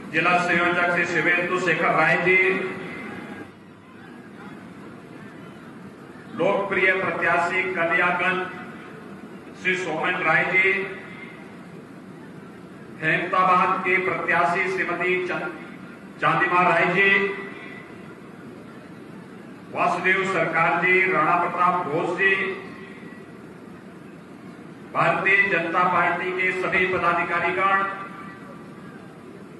जिला संयोजक श्री शिवेंदु शेखर राय जी, लोकप्रिय प्रत्याशी कलियागंज श्री सोमन राय जी, हेमताबाद के प्रत्याशी श्रीमती चांदिमा राय जी, वासुदेव सरकार जी, राणा प्रताप घोष जी, भारतीय जनता पार्टी के सभी पदाधिकारीगण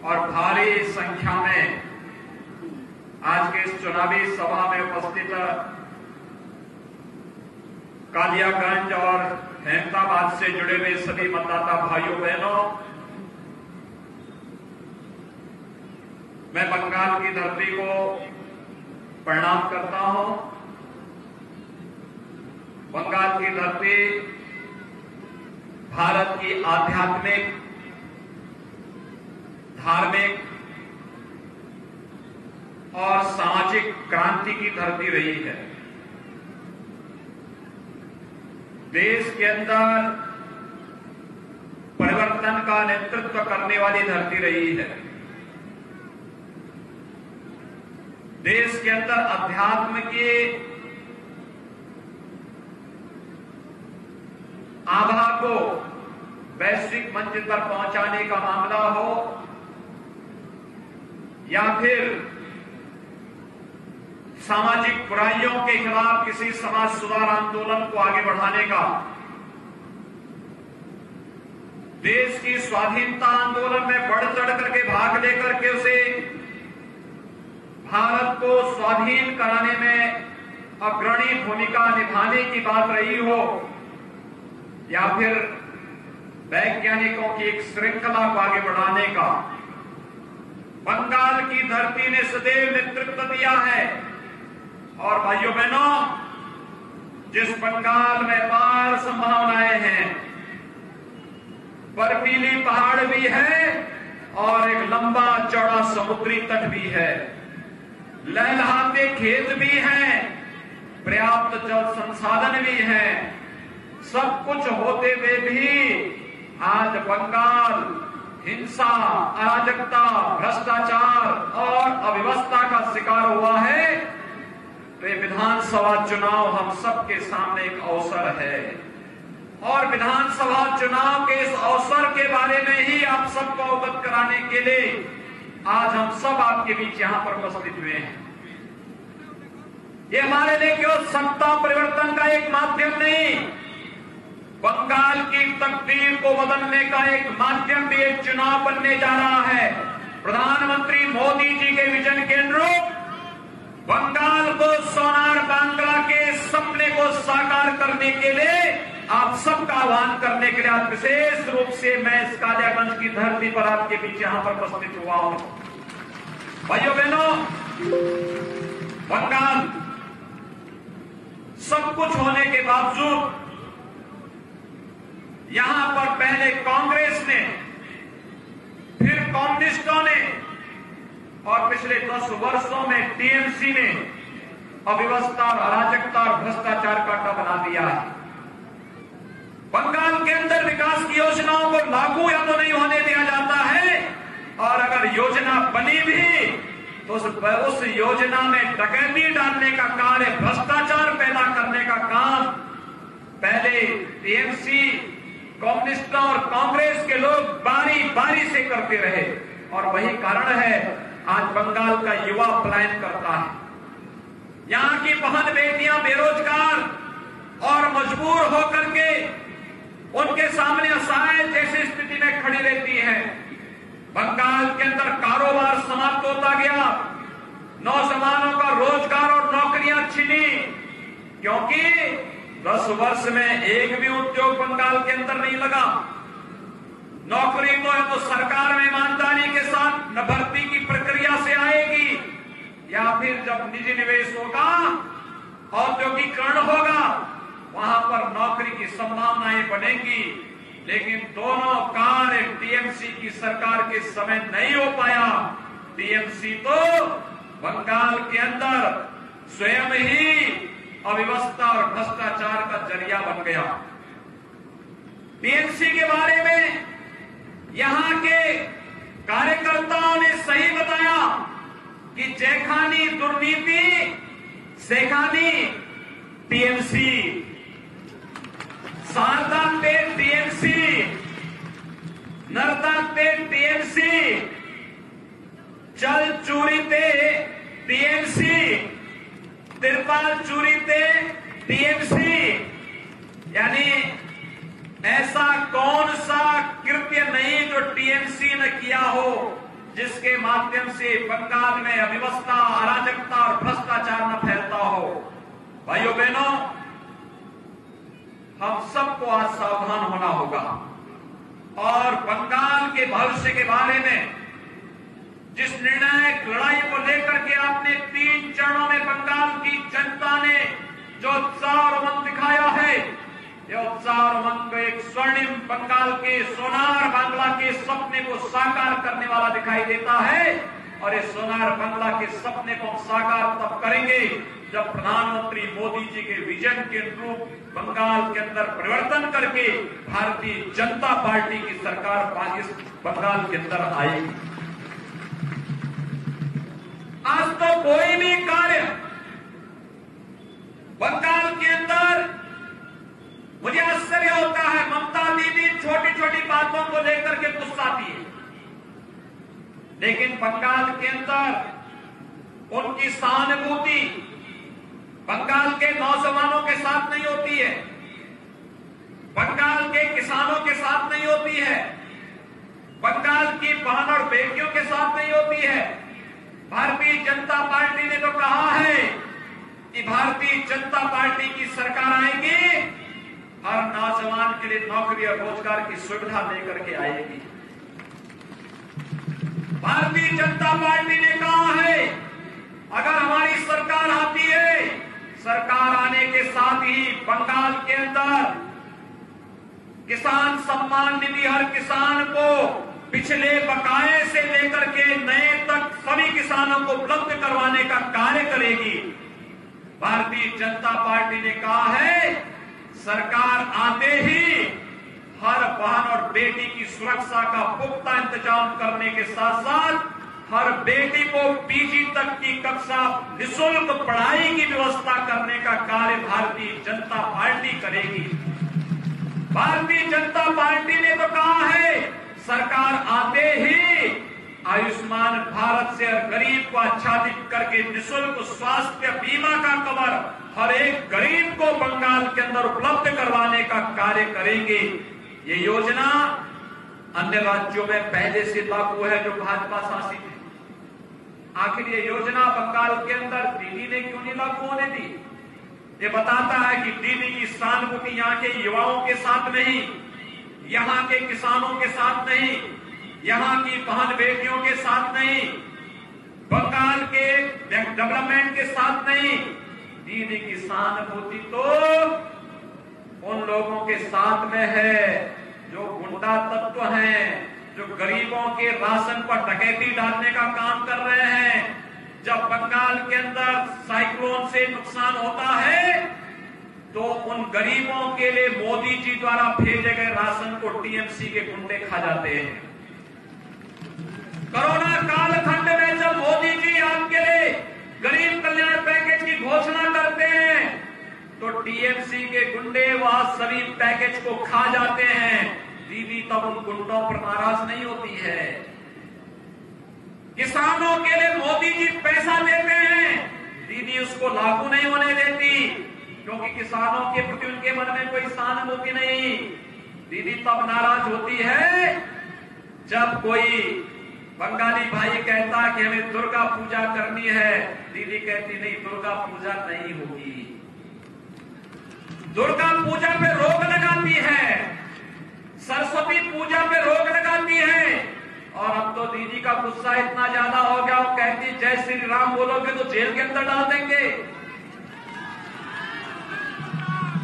और भारी संख्या में आज के इस चुनावी सभा में उपस्थित कालियागंज और हेमताबाद से जुड़े हुए सभी मतदाता भाइयों बहनों, मैं बंगाल की धरती को प्रणाम करता हूं। बंगाल की धरती भारत की आध्यात्मिक, धार्मिक और सामाजिक क्रांति की धरती रही है। देश के अंदर परिवर्तन का नेतृत्व करने वाली धरती रही है। देश के अंदर अध्यात्म की आभा को वैश्विक मंच पर पहुंचाने का मामला हो या फिर सामाजिक बुराइयों के खिलाफ किसी समाज सुधार आंदोलन को आगे बढ़ाने का, देश की स्वाधीनता आंदोलन में बढ़ चढ़ करके भाग लेकर के उसे भारत को स्वाधीन कराने में अग्रणी भूमिका निभाने की बात रही हो या फिर वैज्ञानिकों की एक श्रृंखला को आगे बढ़ाने का, बंगाल की धरती ने सदैव नेतृत्व दिया है। और भाइयों बहनों, जिस बंगाल में अपार संभावनाएं हैं, बर्फीली पहाड़ भी है और एक लंबा चौड़ा समुद्री तट भी है, लहलहाते खेत भी हैं, पर्याप्त जल संसाधन भी हैं। सब कुछ होते हुए भी आज बंगाल हिंसा, अराजकता, भ्रष्टाचार और अव्यवस्था का शिकार हुआ है। तो ये विधानसभा चुनाव हम सबके सामने एक अवसर है और विधानसभा चुनाव के इस अवसर के बारे में ही आप सबको अवगत कराने के लिए आज हम सब आपके बीच यहां पर उपस्थित हुए हैं। ये हमारे लिए केवल सत्ता परिवर्तन का एक माध्यम नहीं, बंगाल की तकदीर को बदलने का एक माध्यम भी एक चुनाव बनने जा रहा है। प्रधानमंत्री मोदी जी के विजन के अनुरूप बंगाल को सोनार बांग्ला के सपने को साकार करने के लिए आप सबका आह्वान करने के लिए आज विशेष रूप से मैं इस कालियागंज की धरती पर आपके बीच यहां पर उपस्थित हुआ हूं। भाइयों बहनों, बंगाल सब कुछ होने के बावजूद यहां पर पहले कांग्रेस ने, फिर कम्युनिस्टों ने और पिछले 10 वर्षों में टीएमसी ने अव्यवस्था, अराजकता और भ्रष्टाचार का अड्डा बना दिया है। बंगाल के अंदर विकास की योजनाओं को लागू या तो नहीं होने दिया जाता है और अगर योजना बनी भी तो उस योजना में डकैती डालने का कार्य, भ्रष्टाचार पैदा करने का काम पहले टीएमसी, कम्युनिस्टों और कांग्रेस के लोग बारी बारी से करते रहे और वही कारण है आज बंगाल का युवा पलायन करता है। यहां की बहन बेटियां बेरोजगार और मजबूर होकर के उनके सामने असहाय जैसी स्थिति में खड़ी रहती हैं। बंगाल के अंदर कारोबार समाप्त होता गया, नौजवानों का रोजगार और नौकरियां छिनी, क्योंकि 10 वर्ष में एक भी उद्योग बंगाल के अंदर नहीं लगा। नौकरी तो सरकार में ईमानदारी के साथ न भर्ती की प्रक्रिया से आएगी या फिर जब निजी निवेश होगा, औद्योगिकरण होगा, वहां पर नौकरी की संभावनाएं बनेगी। लेकिन दोनों कार्य टीएमसी की सरकार के समय नहीं हो पाया। टीएमसी तो बंगाल के अंदर स्वयं ही अव्यवस्था और भ्रष्टाचार का जरिया बन गया। टीएमसी के बारे में यहां के कार्यकर्ताओं ने सही बताया कि जैखानी दुर्नीति सेखानी टीएमसी, शारदा पे टीएमसी, नरदा पे टीएमसी, चल चूरी ते टीएमसी, तिरपाल चूरी ते टीएमसी। यानी ऐसा कौन सा कृत्य नहीं जो टीएमसी ने किया हो जिसके माध्यम से बंगाल में अव्यवस्था, अराजकता और भ्रष्टाचार न फैलता हो। भाइयों बहनों, हम सबको आज सावधान होना होगा और बंगाल के भविष्य के बारे में जिस निर्णायक लड़ाई को लेकर के आपने 3 चरणों में बंगाल की जनता ने जो उत्साह और उमंग दिखाया है, यह उत्साह और उमंग एक स्वर्णिम बंगाल के सोनार बांग्ला के सपने को साकार करने वाला दिखाई देता है। और इस सोनार बांग्ला के सपने को हम साकार तब करेंगे जब प्रधानमंत्री मोदी जी के विजन के अनुरूप बंगाल के अंदर परिवर्तन करके भारतीय जनता पार्टी की सरकार इस बंगाल के अंदर आएगी। आज तो कोई भी कार्य बंगाल के अंदर, मुझे आश्चर्य होता है, ममता दीदी छोटी छोटी बातों को लेकर के गुस्साती है, लेकिन बंगाल के अंदर उनकी सहानुभूति बंगाल के नौजवानों के साथ नहीं होती है, बंगाल के किसानों के साथ नहीं होती है, बंगाल की बहन और बेटियों के साथ नहीं होती है। भारतीय जनता पार्टी ने तो कहा है कि भारतीय जनता पार्टी की सरकार आएगी, हर नौजवान के लिए नौकरी और रोजगार की सुविधा लेकर के आएगी। भारतीय जनता पार्टी ने कहा है अगर हमारी सरकार आती है, सरकार आने के साथ ही बंगाल के अंदर किसान सम्मान निधि हर किसान को पिछले बकाये से लेकर के नए तक सभी किसानों को उपलब्ध करवाने का कार्य करेगी। भारतीय जनता पार्टी ने कहा है सरकार आते ही हर बहन और बेटी की सुरक्षा का पुख्ता इंतजाम करने के साथ साथ हर बेटी को पीजी तक की कक्षा निःशुल्क पढ़ाई की व्यवस्था करने का कार्य भारतीय जनता पार्टी करेगी। भारतीय जनता पार्टी ने तो कहा है सरकार आते ही आयुष्मान भारत से गरीब को आच्छादित करके निःशुल्क स्वास्थ्य बीमा का कवर हर एक गरीब को बंगाल के अंदर उपलब्ध करवाने का कार्य करेंगे। ये योजना अन्य राज्यों में पहले से लागू है जो भाजपा शासित है। आखिर ये योजना बंगाल के अंदर दीदी ने क्यों नहीं लागू होने दी? ये बताता है कि दीदी की सहानुभूति यहाँ के युवाओं के साथ नहीं, यहाँ के किसानों के साथ नहीं, यहाँ की बहन बेटियों के साथ नहीं, बंगाल के डेवलपमेंट के साथ नहीं। दीदी की सहानुभूति तो उन लोगों के साथ में है जो गुंडा तत्व हैं, जो गरीबों के राशन पर डकैती डालने का काम कर रहे हैं। जब बंगाल के अंदर साइक्लोन से नुकसान होता है तो उन गरीबों के लिए मोदी जी द्वारा भेजे गए राशन को टीएमसी के गुंडे खा जाते हैं। कोरोना कालखंड में जब मोदी जी आपके लिए गरीब कल्याण पैकेज की घोषणा करते हैं तो टीएमसी के गुंडे वह सभी पैकेज को खा जाते हैं। दीदी तब उन गुंडों पर नाराज नहीं होती है। किसानों के लिए मोदी जी पैसा देते हैं, दीदी उसको लागू नहीं होने देती क्योंकि किसानों के प्रति उनके मन में कोई सहानुभूति नहीं। दीदी तब नाराज होती है जब कोई बंगाली भाई कहता कि हमें दुर्गा पूजा करनी है, दीदी कहती नहीं दुर्गा पूजा नहीं होगी। दुर्गा पूजा पे रोक लगाती है, सरस्वती पूजा पे रोक लगाती है। और अब तो दीदी का गुस्सा इतना ज्यादा हो गया, वो कहती जय श्री राम बोलोगे तो जेल के अंदर डाल देंगे।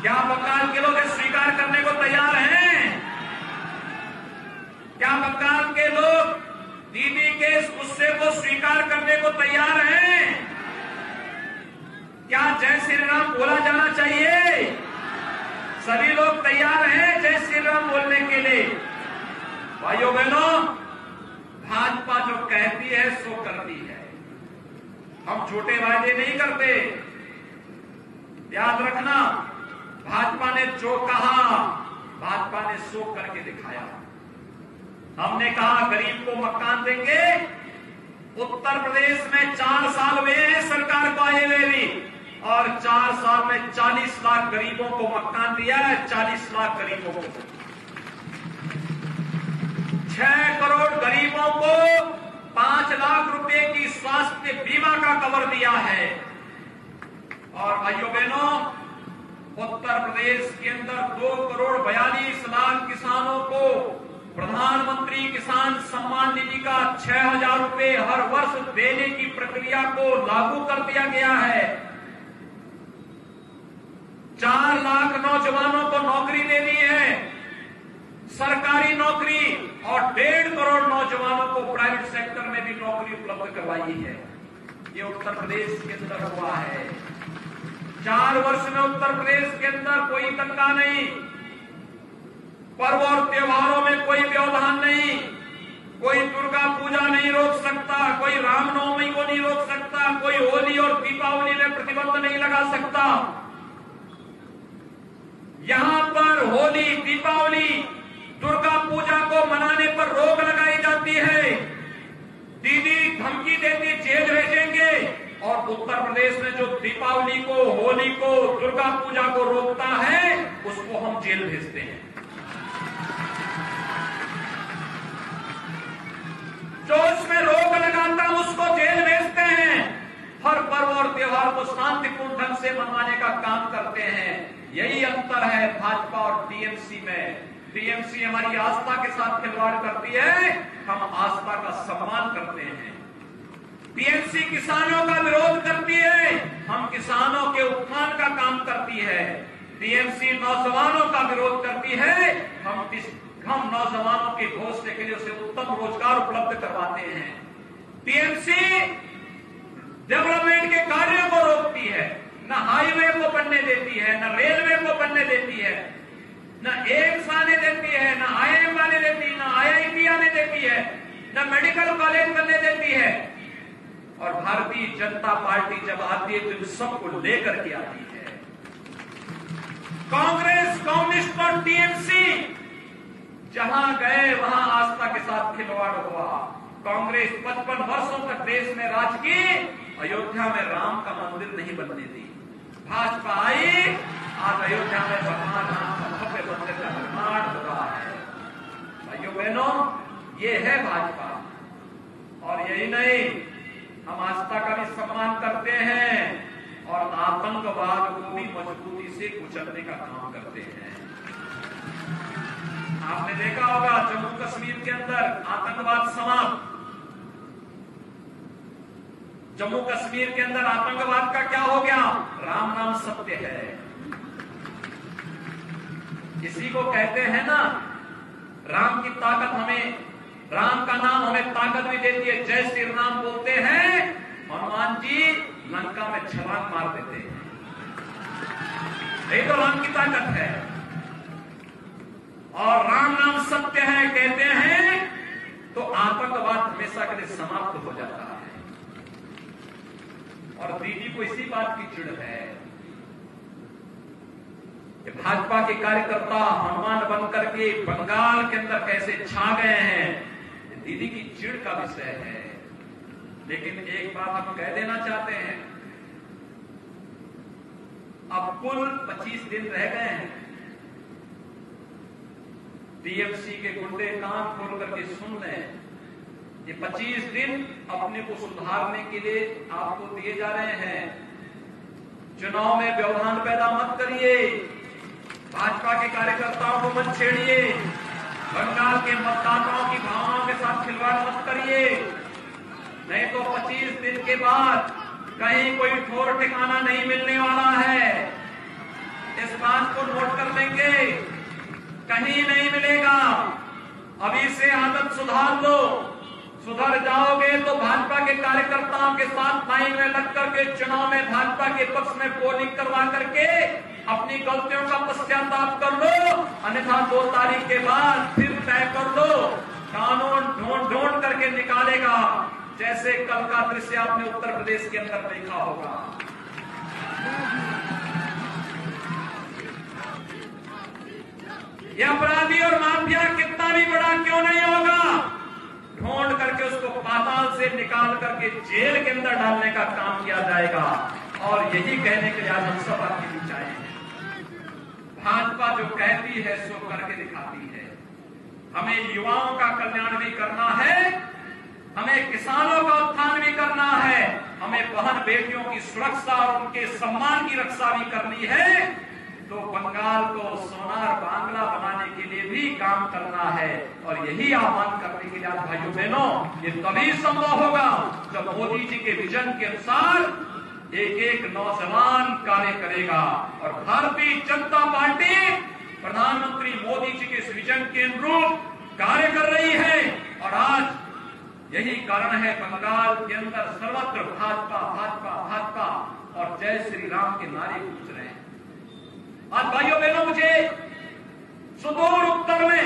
क्या बंगाल के लोग स्वीकार करने को तैयार हैं? क्या बंगाल के लोग दीदी के इस गुस्से को स्वीकार करने को तैयार हैं? क्या जय श्री राम बोला जाना चाहिए? सभी लोग तैयार हैं जय श्री राम बोलने के लिए? भाइयों बहनों, भाजपा जो कहती है सो करती है। हम झूठे वायदे नहीं करते। याद रखना, भाजपा ने जो कहा भाजपा ने सो करके दिखाया। हमने कहा गरीब को मकान देंगे। उत्तर प्रदेश में 4 साल हुए हैं सरकार को आए हुए भी, और 4 साल में 40 लाख गरीबों को मकान दिया है। 40 लाख गरीबों को, 6 करोड़ गरीबों को 5 लाख रुपए की स्वास्थ्य बीमा का कवर दिया है। और भाइयों बहनों, उत्तर प्रदेश के अंदर 2 करोड़ 42 लाख किसानों को प्रधानमंत्री किसान सम्मान निधि का 6,000 रुपए हर वर्ष देने की प्रक्रिया को लागू कर दिया गया है। 4 लाख नौजवानों को नौकरी दे दी है, सरकारी नौकरी, और 1.5 करोड़ नौजवानों को प्राइवेट सेक्टर में भी नौकरी उपलब्ध करवाई है। ये उत्तर प्रदेश के अंदर हुआ है। 4 वर्ष में उत्तर प्रदेश के अंदर कोई दंगा नहीं, पर्व और त्योहारों में कोई व्यवधान नहीं, कोई दुर्गा पूजा नहीं रोक सकता, कोई रामनवमी को नहीं रोक सकता, कोई होली और दीपावली में प्रतिबंध नहीं लगा सकता। यहां पर होली, दीपावली, दुर्गा पूजा को मनाने पर रोक लगाई जाती है। दीदी धमकी देती जेल भेजेंगे, और उत्तर प्रदेश में जो दीपावली को, होली को, दुर्गा पूजा को रोकता है उसको हम जेल भेजते हैं। जो उसमें रोक लगाता है उसको जेल भेजते हैं। हर पर्व और त्योहार को शांतिपूर्ण ढंग से मनवाने का काम करते हैं। यही अंतर है भाजपा और टीएमसी में। टीएमसी हमारी आस्था के साथ खिलवाड़ करती है, हम आस्था का सम्मान करते हैं। टीएमसी किसानों का विरोध करती है, हम किसानों के उत्थान का काम करती है। टीएमसी नौजवानों का विरोध करती है, हम नौजवानों के भविष्य के लिए उसे उत्तम रोजगार उपलब्ध करवाते हैं। टीएमसी डेवलपमेंट के कार्यों को रोकती है, न हाईवे को बनने देती है, न रेलवे को बनने देती है, न एम्स आने देती है, न आईआईएम आने देती है, न आईआईटी आने देती है, न मेडिकल कॉलेज बनने देती है। और भारतीय जनता पार्टी जब आती है तो इन सबको लेकर के आती है। कांग्रेस, कम्युनिस्ट और टीएमसी जहां गए वहां आस्था के साथ खिलवाड़ हुआ। कांग्रेस 55 वर्षों तक देश में राज की, अयोध्या में राम का मंदिर नहीं बनने दी। भाजपा आई, आज अयोध्या में भगवान राम का भव्य मंदिर का निर्माण हो रहा है। भाइयों बहनों, ये है भाजपा। और यही नहीं, हम आस्था का भी सम्मान करते हैं और आतंकवाद को भी मजबूती से कुचलने का काम करते हैं। आपने देखा होगा जम्मू कश्मीर के अंदर आतंकवाद समाप्त। जम्मू कश्मीर के अंदर आतंकवाद का क्या हो गया? राम नाम सत्य है। इसी को कहते हैं ना, राम की ताकत हमें, राम का नाम हमें ताकत भी देती है। जय श्री राम बोलते हैं, हनुमान जी लंका में छलांग मार देते हैं। यही तो राम की ताकत है। और राम नाम सत्य है कहते हैं तो आतंकवाद हमेशा के लिए समाप्त हो जाता है। और दीदी को इसी बात की चिढ़ है कि भाजपा के कार्यकर्ता हनुमान बनकर के बंगाल के अंदर कैसे छा गए हैं। दीदी की चिढ़ का विषय है। लेकिन एक बात हम कह देना चाहते हैं, अब कुल 25 दिन रह गए हैं। टीएमसी के गुंडे कान खोल करके सुन लें, ये 25 दिन अपने को सुधारने के लिए आपको दिए जा रहे हैं। चुनाव में व्यवधान पैदा मत करिए, भाजपा के कार्यकर्ताओं को मत छेड़िए, बंगाल के मतदाताओं की भावनाओं के साथ खिलवाड़ मत करिए, नहीं तो 25 दिन के बाद कहीं कोई ठोर ठिकाना नहीं मिलने वाला है। इस बात को नोट कर लेंगे, कहीं नहीं मिलेगा। अभी से आदत सुधार लो, सुधर जाओगे तो भाजपा के कार्यकर्ताओं के साथ लाइन में लग करके चुनाव में भाजपा के पक्ष में पोलिंग करवा करके अपनी गलतियों का पश्चाताप कर लो। अन्यथा 2 तारीख के बाद फिर तय कर लो कानून ढूंढ ढूंढ करके निकालेगा, जैसे कल का दृश्य आपने उत्तर प्रदेश के अंदर देखा होगा। यह अपराधी और माफिया कितना भी बड़ा क्यों नहीं होगा, ढूंढ करके उसको पाताल से निकाल करके जेल के अंदर डालने का काम किया जाएगा। और यही कहने के लिए आज हम सब आपके बीच आए हैं। भाजपा जो कहती है सो करके दिखाती है। हमें युवाओं का कल्याण भी करना है, हमें किसानों का उत्थान भी करना है, हमें बहन बेटियों की सुरक्षा और उनके सम्मान की रक्षा भी करनी है। तो बंगाल को सोनार बांग्ला बनाने के लिए भी काम करना है। और यही आह्वान करने के लिए आज भाइयों बहनों, ये तभी संभव होगा जब मोदी जी के विजन के अनुसार एक एक नौजवान कार्य करेगा। और भारतीय जनता पार्टी प्रधानमंत्री मोदी जी के इस विजन के अनुरूप कार्य कर रही है। और आज यही कारण है बंगाल के अंदर सर्वत्र भाजपा भाजपा भाजपा और जय श्री राम के नारे गूंज रहे हैं। आज भाइयों बहनों, मुझे सुदूर उत्तर में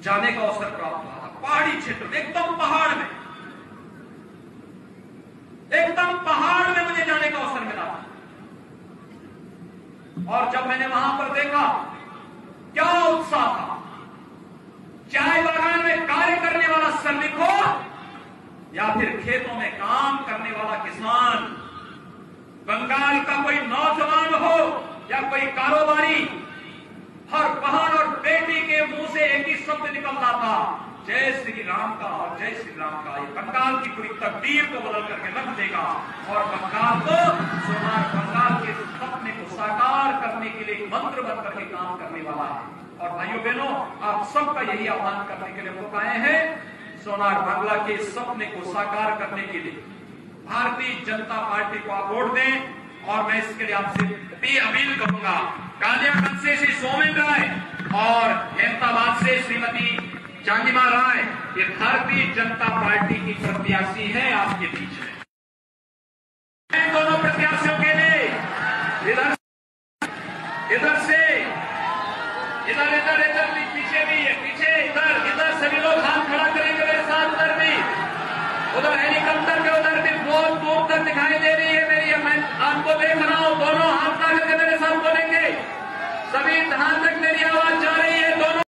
जाने का अवसर प्राप्त हुआ था। पहाड़ी क्षेत्र में, एकदम पहाड़ में, एकदम पहाड़ में मुझे जाने का अवसर मिला था। और जब मैंने वहां पर देखा, क्या उत्साह था। चाय बागान में कार्य करने वाला श्रमिक हो या फिर खेतों में काम करने वाला किसान, बंगाल का कोई नौजवान हो या कोई कारोबारी, हर बहन और बेटी के मुंह से एक ही शब्द निकल रहा था, जय श्री राम का और जय श्री राम का। ये बंगाल की पूरी तकदीर को बदल करके रख देगा और बंगाल को सोनार बंगाल के सपने को साकार करने के लिए मंत्र बन करके काम करने वाला है। और भाइयों बहनों, आप सबका यही आह्वान करने के लिए लोग आए हैं, सोनार बांग्ला के सपने को साकार करने के लिए भारतीय जनता पार्टी को आप वोट दें। और मैं इसके लिए आपसे भी अपील करूंगा। कालियागंज से श्री सोमेन राय और अहमदाबाद से श्रीमती चांदिमा राय, ये भारतीय जनता पार्टी की प्रत्याशी है आपके बीच में। इन दोनों प्रत्याशियों के लिए इधर से इधर इधर इधर भी, पीछे भी है, पीछे इधर इधर सभी लोग हाथ खड़ा करेंगे मेरे साथ। उधर भी, उधर हेलीकॉप्टर के उधर भी बहुत दूर तक दिखाई दे रही है मेरी, मैं आपको देख रहा हूं। दोनों हाथ लगा के मेरे साथ बोलेंगे, सभी जहां तक मेरी आवाज जा रही है।